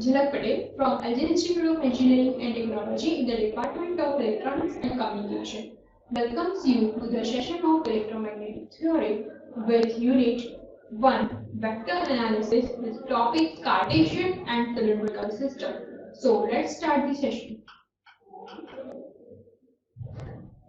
Jhalak Patel from Algerian Institute of Engineering and Technology in the Department of Electronics and Communication. Welcomes you to the session of electromagnetic theory with Unit 1 Vector Analysis with topic Cartesian and Cylindrical System. So let's start the session.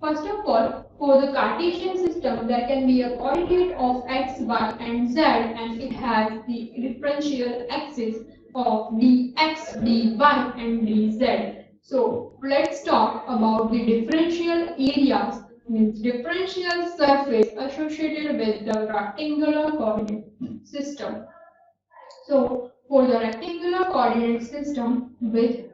First of all, for the Cartesian system, there can be a coordinate of x, y, and z, and it has the differential axis of dx, dy, and dz. So let's talk about the differential areas, means differential surface associated with the rectangular coordinate system. So for the rectangular coordinate system with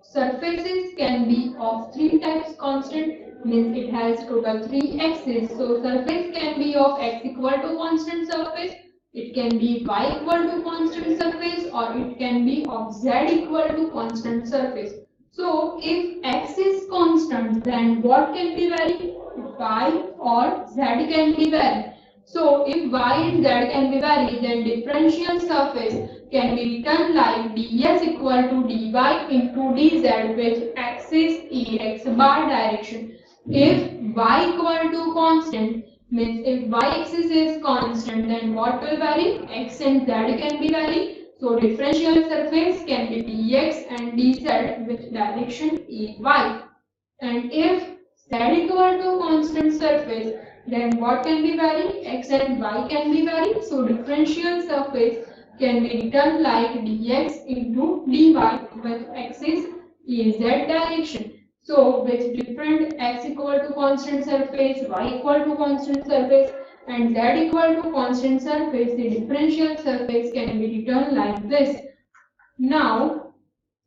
surfaces can be of three types constant, means it has total three axes. So surface can be of x equal to constant surface, it can be y equal to constant surface, or it can be of z equal to constant surface. So if x is constant, then what can be varied? Y or z can be varied. So if y and z can be varied, then differential surface can be written like ds equal to dy into dz with axis ex bar direction. If y equal to constant, means if y axis is constant, then what will vary? X and z can be varied. So differential surface can be dx and dz with direction ay. And if z equal to constant surface, then what can be varied? X and y can be varied. So differential surface can be written like dx into dy with axis az direction. So with different x equal to constant surface, y equal to constant surface, and z equal to constant surface, the differential surface can be written like this. Now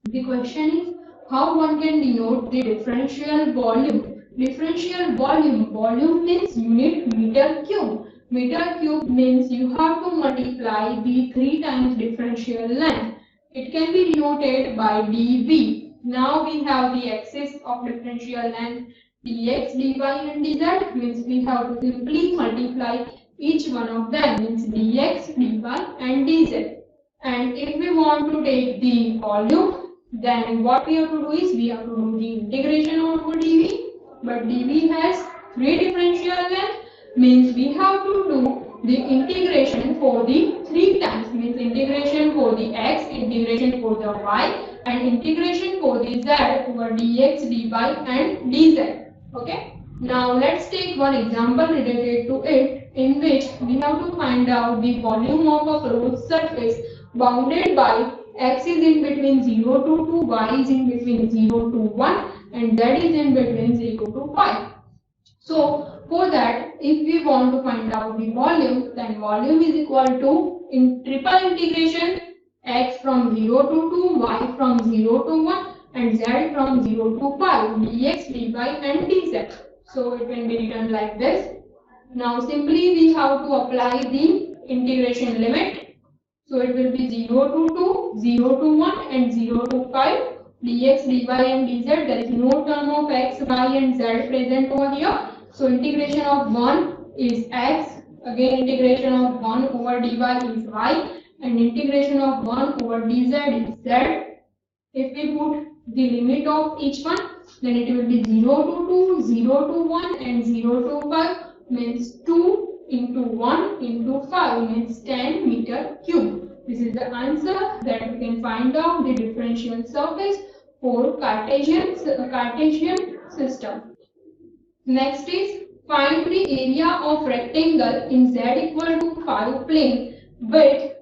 the question is how one can denote the differential volume. Differential volume means unit meter cube. Meter cube means you have to multiply the 3 times differential length. It can be denoted by dV. Now we have the axis of differential length dx, dy and dz, means we have to simply multiply each one of them, means dx, dy and dz. And if we want to take the volume, then what we have to do is we have to do the integration over dV, but dV has 3 differential length, means we have to do the integration for the 3 times, means integration for the x, integration for the y, and integration for the z over dx, dy and dz. Okay. Now let's take one example related to it, in which we have to find out the volume of a closed surface bounded by x is in between 0 to 2, y is in between 0 to 1, and z is in between 0 to 5. So for that, if we want to find out the volume, then volume is equal to in triple integration x from 0 to 2, y from 0 to 1, and z from 0 to 5, dx, dy and dz. So it can be written like this. Now simply we have to apply the integration limit. So it will be 0 to 2, 0 to 1 and 0 to 5, dx, dy and dz. There is no term of x, y and z present over here. So integration of 1 is x, again integration of 1 over dy is y, and integration of 1 over dz is z. If we put the limit of each one, then it will be 0 to 2, 0 to 1 and 0 to 5, means 2 into 1 into 5 means 10 meter cube. This is the answer that we can find out the differential surface for Cartesian system. Next is find the area of rectangle in z equal to 5 plane with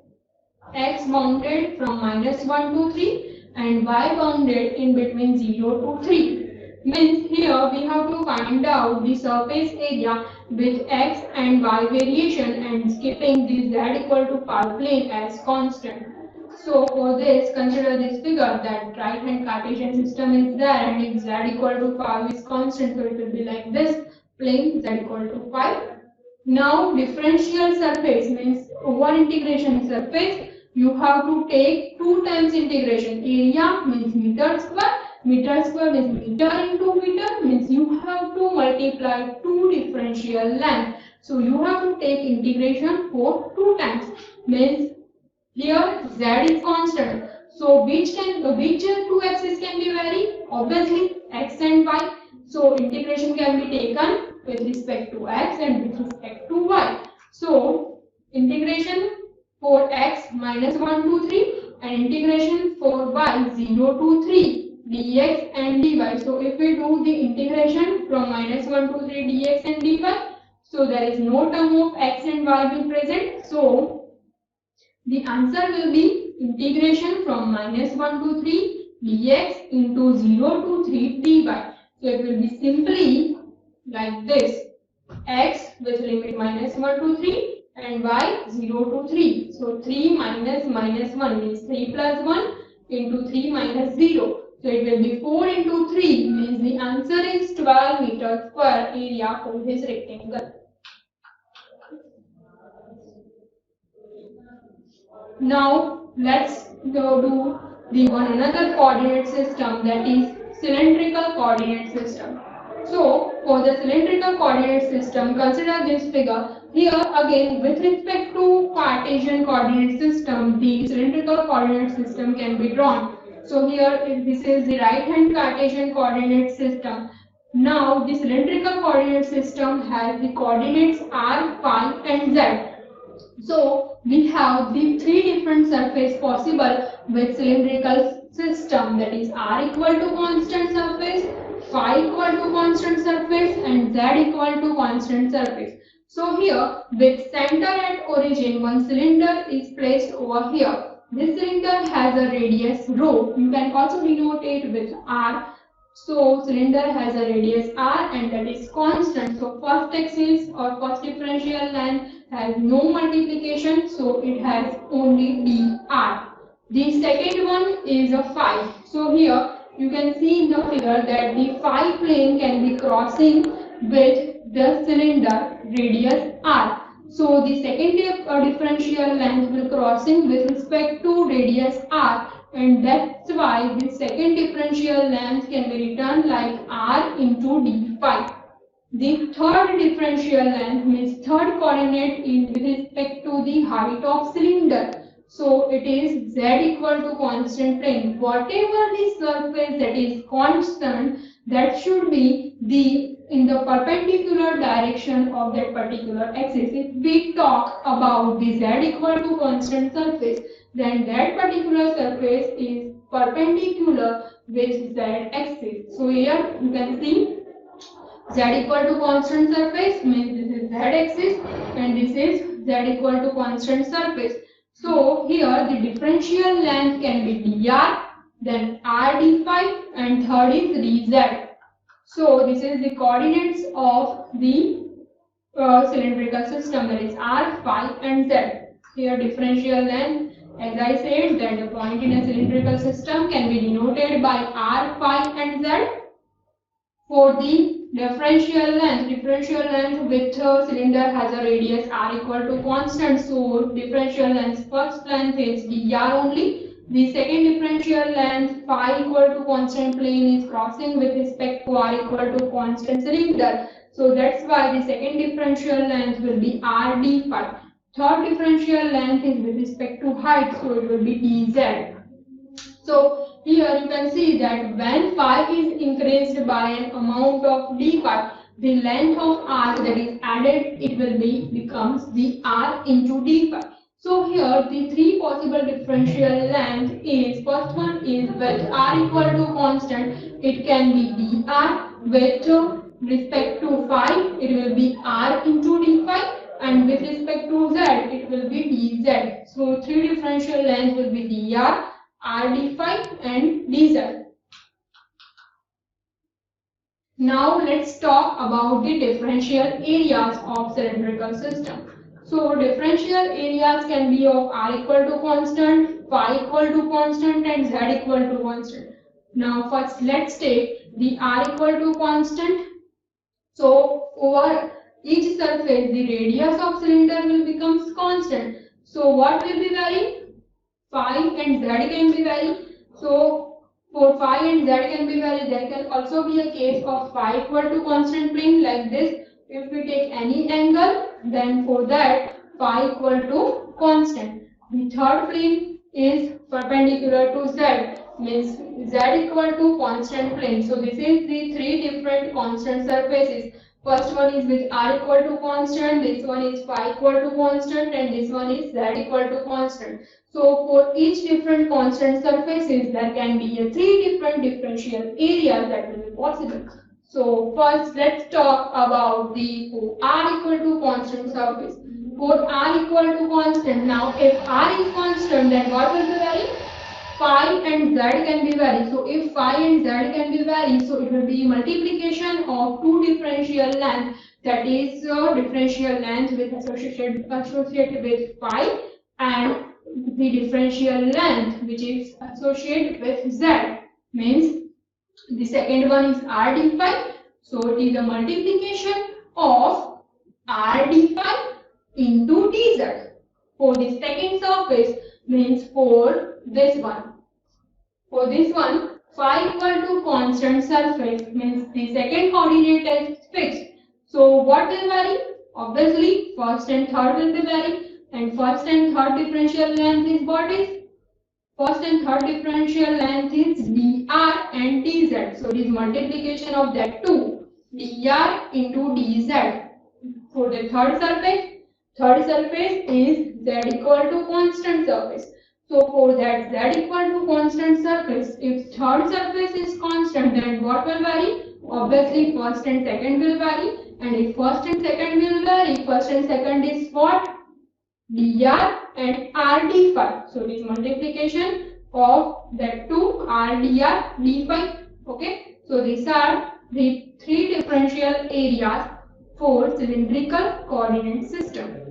x bounded from -1 to 3 and y bounded in between 0 to 3. Means here we have to find out the surface area with x and y variation and skipping the z equal to 5 plane as constant. So for this, consider this figure that right hand Cartesian system is there, and if z equal to 5 is constant, so it will be like this, plane z equal to 5. Now differential surface means over integration surface, you have to take 2 times integration. Area means meter square means meter into meter, means you have to multiply 2 differential length. So you have to take integration for 2 times, means here z is constant. So which two axes can be vary? Obviously x and y. So integration can be taken with respect to x and with respect to y. So integration for x minus 1 to 3 and integration for y 0 to 3 dx and dy. So if we do the integration from minus 1 to 3 dx and dy, so there is no term of x and y will present. So the answer will be integration from minus 1 to 3 dx into 0 to 3 dy. So it will be simply like this, x with limit minus 1 to 3 and y 0 to 3. So 3 minus minus 1 means 3 plus 1 into 3 minus 0. So it will be 4 into 3 means the answer is 12 meter square area for this rectangle. Now let's go do the another coordinate system, that is cylindrical coordinate system. So for the cylindrical coordinate system, consider this figure. Here again with respect to Cartesian coordinate system, the cylindrical coordinate system can be drawn. So here if this is the right hand Cartesian coordinate system. Now the cylindrical coordinate system has the coordinates r, phi and z. So we have the three different surface possible with cylindrical system, that is r equal to constant surface, phi equal to constant surface and z equal to constant surface. So here with center at origin one cylinder is placed over here. This cylinder has a radius rho. You can also denote it with r. So cylinder has a radius r and that is constant. So first axis or first differential length has no multiplication, so it has only dr. The second one is a phi. So here you can see in the figure that the phi plane can be crossing with the cylinder radius r. So the second differential length will crossing with respect to radius r, and that's why the second differential length can be written like r into d phi. The third differential length means third coordinate is with respect to the height of cylinder. So it is z equal to constant plane. Whatever the surface that is constant, that should be the in the perpendicular direction of that particular axis. If we talk about the z equal to constant surface, then that particular surface is perpendicular with z axis. So here you can see z equal to constant surface means this is z axis and this is z equal to constant surface. So here the differential length can be dr, then r d phi and third is dz. So this is the coordinates of the cylindrical system, that is r, phi and z. Here differential length, as I said, that the point in a cylindrical system can be denoted by r, phi and z. For the differential length with cylinder has a radius r equal to constant, so differential length first length is dr only. The second differential length phi equal to constant plane is crossing with respect to r equal to constant cylinder. So that's why the second differential length will be r d phi. Third differential length is with respect to height, so it will be dz. So here you can see that when phi is increased by an amount of d phi, the length of r that is added, it will be becomes the r into d phi. So here the three possible differential length is, first one is with r equal to constant, it can be dr. With respect to phi, it will be r into d phi, and with respect to z, it will be dz. So three differential length will be dr, r d phi and dz. Now let's talk about the differential areas of cylindrical system. So differential areas can be of r equal to constant, phi equal to constant and z equal to constant. Now first let's take the r equal to constant. So over each surface the radius of cylinder will become constant. So what will be varying? Phi and z can be varying. So for phi and z can be varied, there can also be a case of phi equal to constant plane like this. If we take any angle, then for that phi equal to constant. The third plane is perpendicular to z, means z equal to constant plane. So this is the three different constant surfaces. First one is with r equal to constant, this one is phi equal to constant, and this one is z equal to constant. So for each different constant surfaces, there can be a three different differential areas that will be possible. So first let's talk about the for r equal to constant surface. For r equal to constant, now if r is constant, then what will be vary? Phi and z can be vary. So if phi and z can be vary, so it will be multiplication of two differential length, that is differential length with associated with phi, and the differential length which is associated with z, means the second one is r d phi. So it is a multiplication of r d phi into dz. For the second surface, means for this one. For this one, phi equal to constant surface, means the second coordinate is fixed. So what will vary? Obviously, first and third will be vary, and first and third differential length is what is? First and third differential length is dr and dz. So it is multiplication of that two, dr into dz. For the third surface is z equal to constant surface. So for that z equal to constant surface, if third surface is constant, then what will vary? Obviously, first and second will vary. And if first and second will vary, first and second is what? dr and r d phi. So it is multiplication of that two r dr d phi. Okay. So these are the three differential areas for cylindrical coordinate system.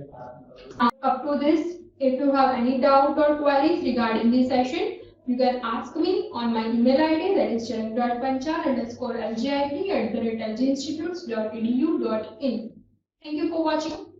Up to this, if you have any doubt or queries regarding this session, you can ask me on my email ID, that is charak.panchal_ljit@lginstitutes.edu.in. Thank you for watching.